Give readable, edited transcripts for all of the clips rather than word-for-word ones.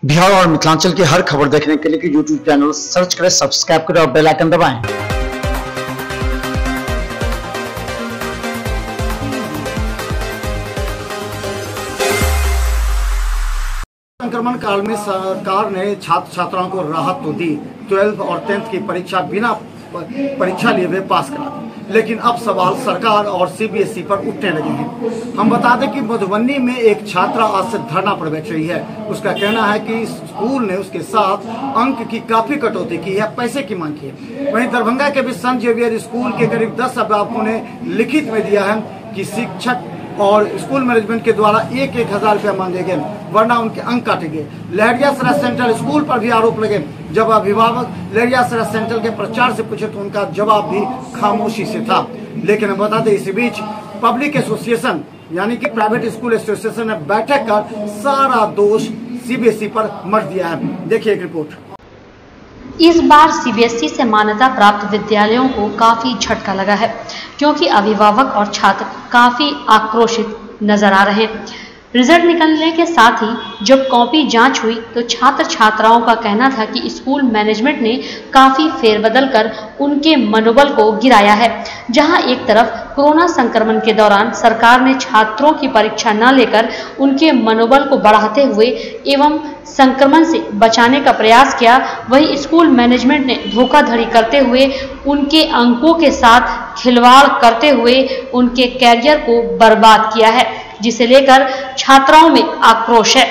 बिहार और मिथिलांचल की हर खबर देखने के लिए यूट्यूब चैनल सर्च करें, सब्सक्राइब करें और बेल आइकन दबाएं। संक्रमण काल में सरकार ने छात्र छात्राओं को राहत तो दी, 12th और 10th की परीक्षा बिना परीक्षा लिए हुए पास करा, लेकिन अब सवाल सरकार और सीबीएसई पर उठने लगे हैं। हम बता दें कि मधुबनी में एक छात्रा आज से धरना पर बैठ रही है। उसका कहना है कि स्कूल ने उसके साथ अंक की काफी कटौती की है, पैसे की मांग की है। वहीं दरभंगा के भी संत जेवियर स्कूल के करीब 10 अभिभावकों ने लिखित में दिया है कि शिक्षक और स्कूल मैनेजमेंट के द्वारा 1,000 रुपया मांगे गए, वरना उनके अंक काटे गए। लहरियासराय सेंट्रल स्कूल पर भी आरोप लगे। जब अभिभावक लहरियासराय सेंट्रल के प्रचार से पूछे तो उनका जवाब भी खामोशी से था। लेकिन बता दें, इसी बीच पब्लिक एसोसिएशन यानी कि प्राइवेट स्कूल एसोसिएशन ने बैठक कर सारा दोष सीबीएसई पर मढ़ दिया है। देखिए एक रिपोर्ट। इस बार सीबीएसई से मान्यता प्राप्त विद्यालयों को काफी झटका लगा है, क्योंकि अभिभावक और छात्र काफी आक्रोशित नजर आ रहे हैं। रिजल्ट निकलने के साथ ही जब कॉपी जांच हुई तो छात्र छात्राओं का कहना था कि स्कूल मैनेजमेंट ने काफ़ी फेरबदल कर उनके मनोबल को गिराया है। जहां एक तरफ कोरोना संक्रमण के दौरान सरकार ने छात्रों की परीक्षा न लेकर उनके मनोबल को बढ़ाते हुए एवं संक्रमण से बचाने का प्रयास किया, वहीं स्कूल मैनेजमेंट ने धोखाधड़ी करते हुए उनके अंकों के साथ खिलवाड़ करते हुए उनके कैरियर को बर्बाद किया है, जिसे लेकर छात्राओं में आक्रोश है।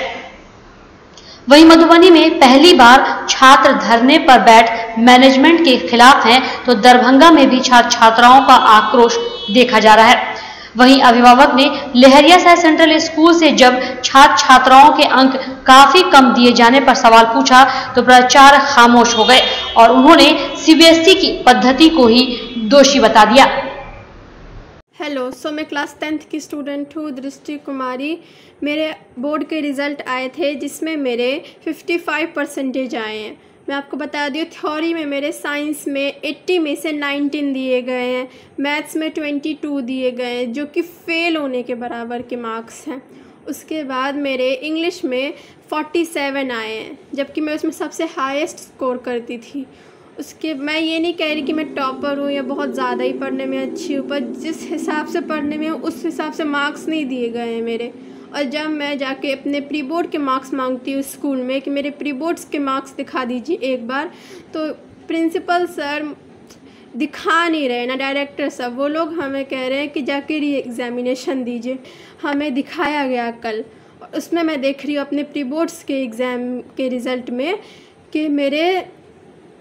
वहीं मधुबनी में पहली बार छात्र धरने पर बैठ मैनेजमेंट के खिलाफ हैं, तो दरभंगा में भी छात्र छात्राओं का आक्रोश देखा जा रहा है। वहीं अभिभावक ने लहरियासराय सेंट्रल स्कूल से जब छात्र छात्राओं के अंक काफी कम दिए जाने पर सवाल पूछा तो प्राचार्य खामोश हो गए और उन्होंने सीबीएसई की पद्धति को ही दोषी बता दिया। हेलो, मैं क्लास 10th की स्टूडेंट हूँ, दृष्टि कुमारी। मेरे बोर्ड के रिज़ल्ट आए थे जिसमें मेरे 55% आए हैं। मैं आपको बता दूँ, थ्योरी में मेरे साइंस में 80 में से 19 दिए गए हैं, मैथ्स में 22 दिए गए हैं, जो कि फ़ेल होने के बराबर के मार्क्स हैं। उसके बाद मेरे इंग्लिश में 47 आए हैं, जबकि मैं उसमें सबसे हाईएस्ट स्कोर करती थी। मैं ये नहीं कह रही कि मैं टॉपर हूँ या बहुत ज़्यादा ही पढ़ने में अच्छी हूँ, पर जिस हिसाब से पढ़ने में हूँ उस हिसाब से मार्क्स नहीं दिए गए हैं मेरे। और जब मैं जाके अपने प्री बोर्ड के मार्क्स मांगती हूँ स्कूल में कि मेरे प्री बोर्ड्स के मार्क्स दिखा दीजिए एक बार, तो प्रिंसिपल सर दिखा नहीं रहे, ना डायरेक्टर साहब। वो लोग हमें कह रहे हैं कि जाके री एग्ज़ामिनेशन दीजिए। हमें दिखाया गया कल, और उसमें मैं देख रही हूँ अपने प्री बोर्ड्स के एग्ज़ाम के रिज़ल्ट में कि मेरे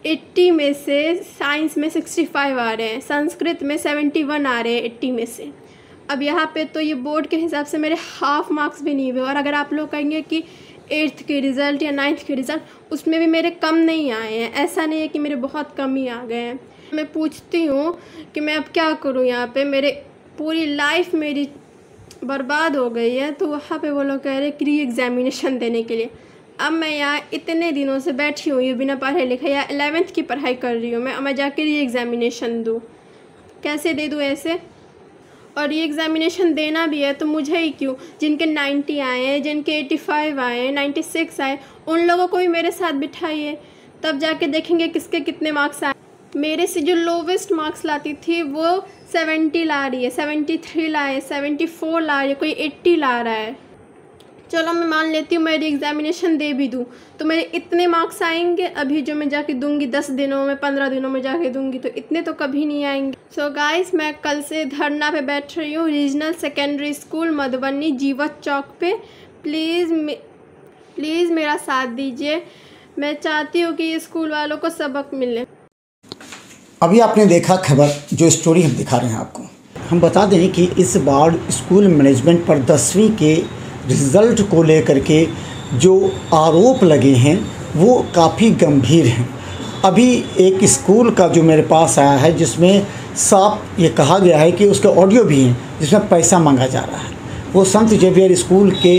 80 में से साइंस में 65 आ रहे हैं, संस्कृत में 71 आ रहे हैं 80 में से। अब यहाँ पे तो ये बोर्ड के हिसाब से मेरे हाफ मार्क्स भी नहीं हुए। और अगर आप लोग कहेंगे कि 8th के रिज़ल्ट या 9th के रिज़ल्ट, उसमें भी मेरे कम नहीं आए हैं। ऐसा नहीं है कि मेरे बहुत कम ही आ गए हैं। मैं पूछती हूँ कि मैं अब क्या करूँ, यहाँ पे मेरे पूरी लाइफ मेरी बर्बाद हो गई है। तो वहाँ पे वो लोग कह रहे हैं कि री एग्ज़ामिनेशन देने के लिए। अब मैं यहाँ इतने दिनों से बैठी हुई हूँ बिना पढ़े लिखे, या 11th की पढ़ाई कर रही हूँ मैं जाके री एग्ज़ामिनेशन दूँ, कैसे दे दूँ ऐसे? और री एग्ज़ामिनेशन देना भी है तो मुझे ही क्यों? जिनके 90 आए हैं, जिनके 85 आए हैं, 96 आए, उन लोगों को भी मेरे साथ बिठाइए, तब जाके देखेंगे किसके कितने मार्क्स आए। मेरे से जो लोवेस्ट मार्क्स लाती थी वो 70 ला रही है, 73 लाए, 74 ला रही है, कोई 80 ला रहा है। चलो मैं मान लेती हूँ मैं री एग्ज़ामिनेशन दे भी दूँ तो मेरे इतने मार्क्स आएंगे? अभी जो मैं जाके दूंगी 10 दिनों में, 15 दिनों में जाके दूंगी, तो इतने तो कभी नहीं आएंगे। सो गाइस, मैं कल से धरना पे बैठ रही हूँ रीजनल सेकेंडरी स्कूल मधुबनी जीवत चौक पे। प्लीज़ मेरा साथ दीजिए। मैं चाहती हूँ कि ये स्कूल वालों को सबक मिले। अभी आपने देखा खबर, जो स्टोरी हम दिखा रहे हैं आपको। हम बता दें कि इस बार स्कूल मैनेजमेंट पर 10वीं के रिज़ल्ट को लेकर के जो आरोप लगे हैं वो काफ़ी गंभीर हैं। अभी एक स्कूल का जो मेरे पास आया है जिसमें साफ ये कहा गया है कि उसके ऑडियो भी हैं जिसमें पैसा मांगा जा रहा है। वो संत जेवियर स्कूल के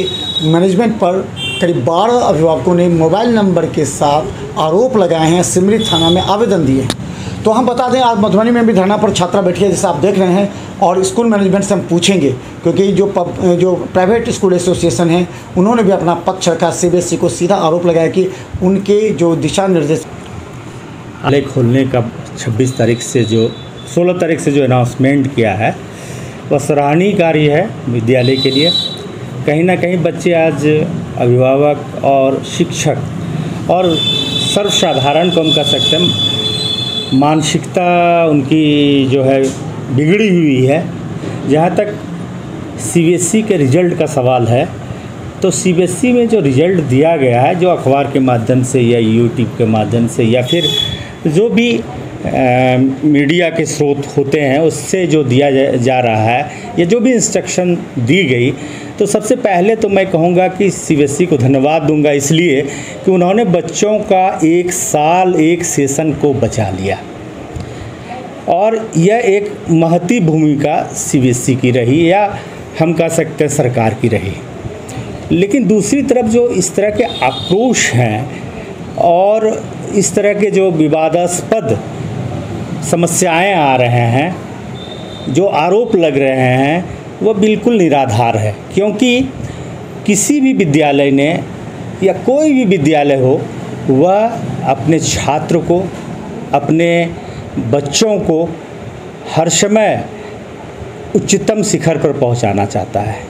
मैनेजमेंट पर करीब 12 अभिभावकों ने मोबाइल नंबर के साथ आरोप लगाए हैं, सिमरी थाना में आवेदन दिए हैं। तो हम बता दें, आज मधुबनी में भी धरना पर छात्रा बैठी है, जैसे आप देख रहे हैं, और स्कूल मैनेजमेंट से हम पूछेंगे, क्योंकि जो प्राइवेट स्कूल एसोसिएशन है उन्होंने भी अपना पक्ष रखा। CBSE को सीधा आरोप लगाया कि उनके जो दिशा निर्देश खोलने का 26 तारीख से जो 16 तारीख से जो अनाउंसमेंट किया है वह सराहनीय कार्य है विद्यालय के लिए। कहीं ना कहीं बच्चे आज अभिभावक और शिक्षक और सर्वसाधारण को हम कह सकते हैं मानसिकता उनकी जो है बिगड़ी हुई है। जहाँ तक CBSE के रिज़ल्ट का सवाल है तो CBSE में जो रिज़ल्ट दिया गया है, जो अखबार के माध्यम से या YouTube के माध्यम से या फिर जो भी मीडिया के स्रोत होते हैं उससे जो दिया जा रहा है या जो भी इंस्ट्रक्शन दी गई, तो सबसे पहले तो मैं कहूँगा कि CBSE को धन्यवाद दूंगा इसलिए कि उन्होंने बच्चों का 1 साल 1 सेशन को बचा लिया, और यह एक महती भूमिका CBSE की रही या हम कह सकते हैं सरकार की रही। लेकिन दूसरी तरफ जो इस तरह के आक्रोश हैं और इस तरह के जो विवादास्पद समस्याएं आ रहे हैं, जो आरोप लग रहे हैं, वह बिल्कुल निराधार है। क्योंकि किसी भी विद्यालय ने या कोई भी विद्यालय हो, वह अपने छात्र को, अपने बच्चों को हर समय उच्चतम शिखर पर पहुंचाना चाहता है,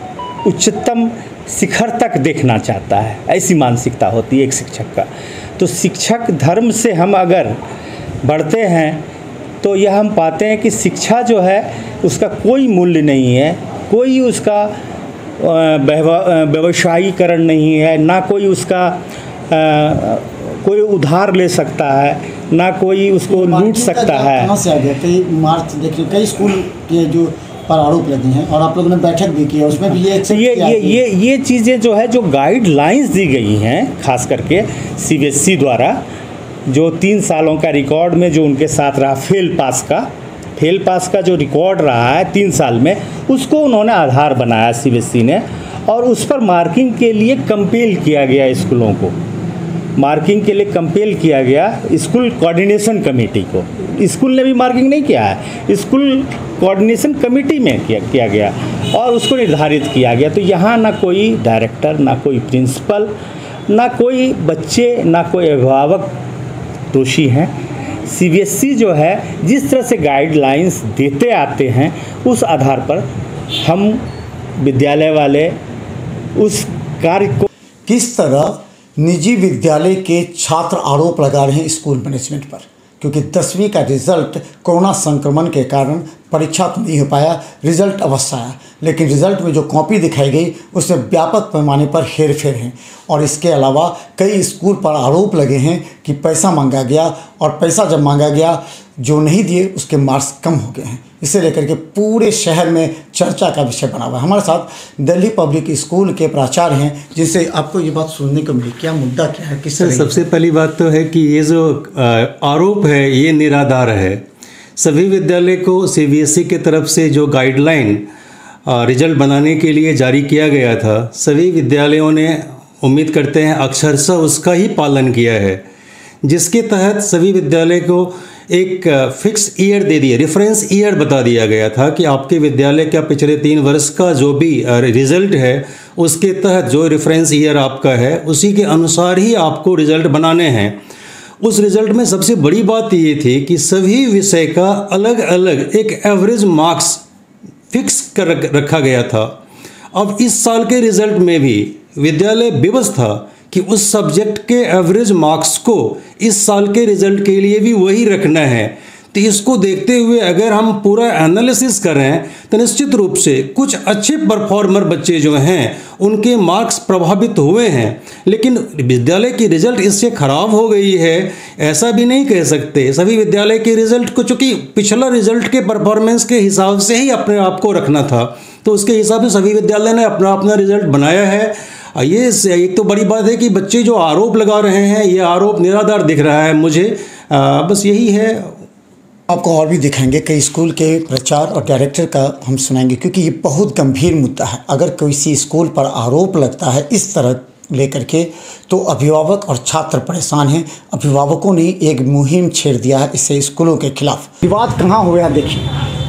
उच्चतम शिखर तक देखना चाहता है। ऐसी मानसिकता होती है एक शिक्षक का। तो शिक्षक धर्म से हम अगर बढ़ते हैं तो यह हम पाते हैं कि शिक्षा जो है उसका कोई मूल्य नहीं है, कोई उसका व्यवसायीकरण नहीं है, ना कोई उसका कोई उधार ले सकता है, ना कोई उसको लूट सकता है। कहाँ से आ गया? कई मार्च देखिए, कई स्कूल के जो पर आरोप लगे हैं और आप लोगों ने बैठक भी की है, उसमें भी ये चीज़ें जो है, जो गाइडलाइंस दी गई हैं खास करके CBSE द्वारा, जो 3 सालों का रिकॉर्ड में जो उनके साथ रहा फेल पास का जो रिकॉर्ड रहा है 3 साल में, उसको उन्होंने आधार बनाया CBSE ने, और उस पर मार्किंग के लिए कंपेल किया गया स्कूलों को, मार्किंग के लिए कंपेल किया गया स्कूल कोऑर्डिनेशन कमेटी को। स्कूल ने भी मार्किंग नहीं किया है, स्कूल कोऑर्डिनेशन कमेटी में किया गया और उसको निर्धारित किया गया। तो यहाँ ना कोई डायरेक्टर, ना कोई प्रिंसिपल, ना कोई बच्चे, ना कोई अभिभावक दोषी हैं। CBSE जो है जिस तरह से गाइडलाइंस देते आते हैं, उस आधार पर हम विद्यालय वाले उस कार्य को। किस तरह निजी विद्यालय के छात्र आरोप लगा रहे हैं स्कूल मैनेजमेंट पर, क्योंकि 10वीं का रिजल्ट कोरोना संक्रमण के कारण परीक्षा तो नहीं हो पाया, रिजल्ट अवश्य आया, लेकिन रिजल्ट में जो कॉपी दिखाई गई उसमें व्यापक पैमाने पर हेरफेर है। और इसके अलावा कई स्कूल पर आरोप लगे हैं कि पैसा मांगा गया, और पैसा जब मांगा गया जो नहीं दिए उसके मार्क्स कम हो गए हैं। इसे लेकर के पूरे शहर में चर्चा का विषय बना हुआ है। हमारे साथ दिल्ली पब्लिक स्कूल के प्राचार्य हैं, जिनसे आपको ये बात सुनने को मिली। क्या मुद्दा क्या है? किस तरह? सबसे पहली बात तो है कि ये जो आरोप है ये निराधार है। सभी विद्यालय को CBSE के तरफ से जो गाइडलाइन रिजल्ट बनाने के लिए जारी किया गया था, सभी विद्यालयों ने, उम्मीद करते हैं, अक्षरशः उसका ही पालन किया है, जिसके तहत सभी विद्यालय को एक फिक्स ईयर दे दिया, रेफरेंस ईयर बता दिया गया था कि आपके विद्यालय का पिछले 3 वर्ष का जो भी रिजल्ट है उसके तहत जो रेफरेंस ईयर आपका है उसी के अनुसार ही आपको रिजल्ट बनाने हैं। उस रिजल्ट में सबसे बड़ी बात ये थी कि सभी विषय का अलग अलग एक एवरेज मार्क्स फिक्स कर रखा गया था। अब इस साल के रिजल्ट में भी विद्यालय विवश था कि उस सब्जेक्ट के एवरेज मार्क्स को इस साल के रिजल्ट के लिए भी वही रखना है। तो इसको देखते हुए अगर हम पूरा एनालिसिस करें तो निश्चित रूप से कुछ अच्छे परफॉर्मर बच्चे जो हैं उनके मार्क्स प्रभावित हुए हैं, लेकिन विद्यालय की रिजल्ट इससे ख़राब हो गई है ऐसा भी नहीं कह सकते। सभी विद्यालय के रिजल्ट को, चूँकि पिछला रिजल्ट के परफॉर्मेंस के हिसाब से ही अपने आप को रखना था, तो उसके हिसाब से सभी विद्यालय ने अपना अपना रिजल्ट बनाया है। ये एक तो बड़ी बात है कि बच्चे जो आरोप लगा रहे हैं ये आरोप निराधार दिख रहा है मुझे, बस यही है। आपको और भी दिखाएंगे, कई स्कूल के प्रचार और डायरेक्टर का हम सुनाएंगे, क्योंकि ये बहुत गंभीर मुद्दा है। अगर किसी स्कूल पर आरोप लगता है इस तरह लेकर के, तो अभिभावक और छात्र परेशान हैं। अभिभावकों ने एक मुहिम छेड़ दिया है इससे स्कूलों के खिलाफ। विवाद कहाँ हुआ है देखिए,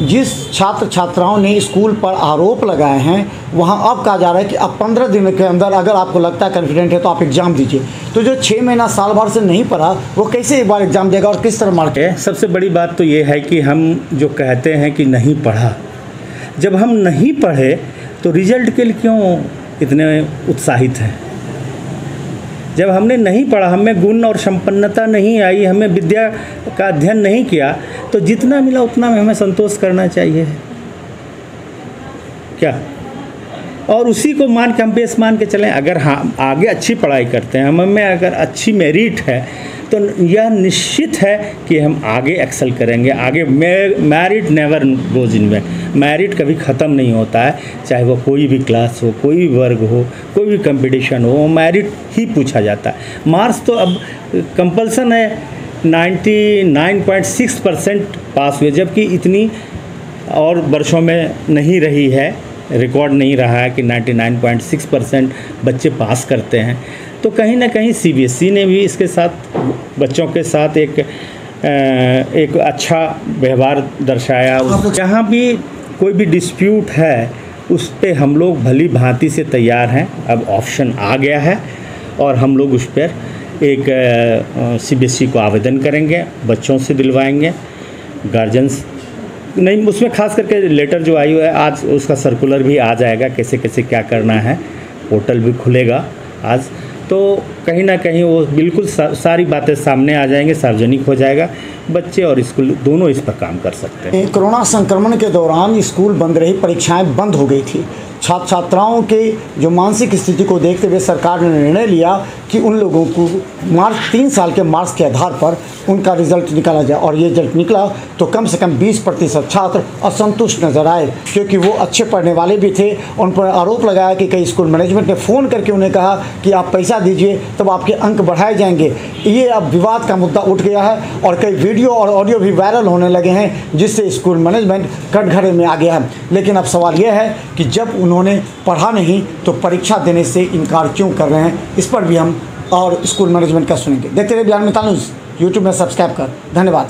जिस छात्र छात्राओं ने स्कूल पर आरोप लगाए हैं वहाँ अब कहा जा रहा है कि अब 15 दिन के अंदर अगर आपको लगता है कॉन्फिडेंट है तो आप एग्ज़ाम दीजिए। तो जो 6 महीना साल भर से नहीं पढ़ा वो कैसे एक बार एग्ज़ाम देगा और किस तरह मार्क? सबसे बड़ी बात तो ये है कि हम जो कहते हैं कि नहीं पढ़ा, जब हम नहीं पढ़े तो रिजल्ट के लिए क्यों इतने उत्साहित हैं? जब हमने नहीं पढ़ा, हमें गुण और संपन्नता नहीं आई, हमें विद्या का अध्ययन नहीं किया, तो जितना मिला उतना में हमें संतोष करना चाहिए क्या? और उसी को मान के हम बेस मान के चलें। अगर हाँ आगे अच्छी पढ़ाई करते हैं, हमें अगर अच्छी मेरिट है तो यह निश्चित है कि हम आगे एक्सेल करेंगे। आगे merit never goes in vain, merit कभी ख़त्म नहीं होता है, चाहे वो कोई भी क्लास हो, कोई भी वर्ग हो, कोई भी कंपटीशन हो, मैरिट ही पूछा जाता है। मार्क्स तो अब कंपल्सन है, 99.6% पास हुए, जबकि इतनी और वर्षों में नहीं रही है, रिकॉर्ड नहीं रहा है कि 99.6% बच्चे पास करते हैं। तो कहीं ना कहीं सीबीएसई ने भी इसके साथ बच्चों के साथ एक अच्छा व्यवहार दर्शाया। जहाँ भी कोई भी डिस्प्यूट है उस पे हम लोग भली भांति से तैयार हैं। अब ऑप्शन आ गया है और हम लोग उस पर एक सीबीएसई को आवेदन करेंगे, बच्चों से दिलवाएंगे, गार्जियंस नहीं, उसमें खास करके लेटर जो आई हुआ है आज उसका सर्कुलर भी आ जाएगा, कैसे कैसे क्या करना है, पोर्टल भी खुलेगा आज। तो कहीं ना कहीं वो बिल्कुल सारी बातें सामने आ जाएंगे, सार्वजनिक हो जाएगा, बच्चे और स्कूल दोनों इस पर काम कर सकते हैं। कोरोना संक्रमण के दौरान स्कूल बंद रही, परीक्षाएं बंद हो गई थी। छात्र छात्राओं के जो मानसिक स्थिति को देखते हुए सरकार ने निर्णय लिया कि उन लोगों को 3 साल के मार्क्स के आधार पर उनका रिजल्ट निकाला जाए। और ये रिजल्ट निकला तो कम से कम 20% छात्र असंतुष्ट नजर आए, क्योंकि वो अच्छे पढ़ने वाले भी थे। उन पर आरोप लगाया कि कई स्कूल मैनेजमेंट ने फ़ोन करके उन्हें कहा कि आप पैसा दीजिए तब आपके अंक बढ़ाए जाएंगे। ये अब विवाद का मुद्दा उठ गया है और कई वीडियो और ऑडियो भी वायरल होने लगे हैं, जिससे स्कूल मैनेजमेंट कटघरे में आ गया है। लेकिन अब सवाल यह है कि जब उन्होंने पढ़ा नहीं तो परीक्षा देने से इनकार क्यों कर रहे हैं, इस पर भी हम और स्कूल मैनेजमेंट का सुनेंगे। देखते रहिए बिहार मितान न्यूज़, यूट्यूब में सब्सक्राइब कर। धन्यवाद।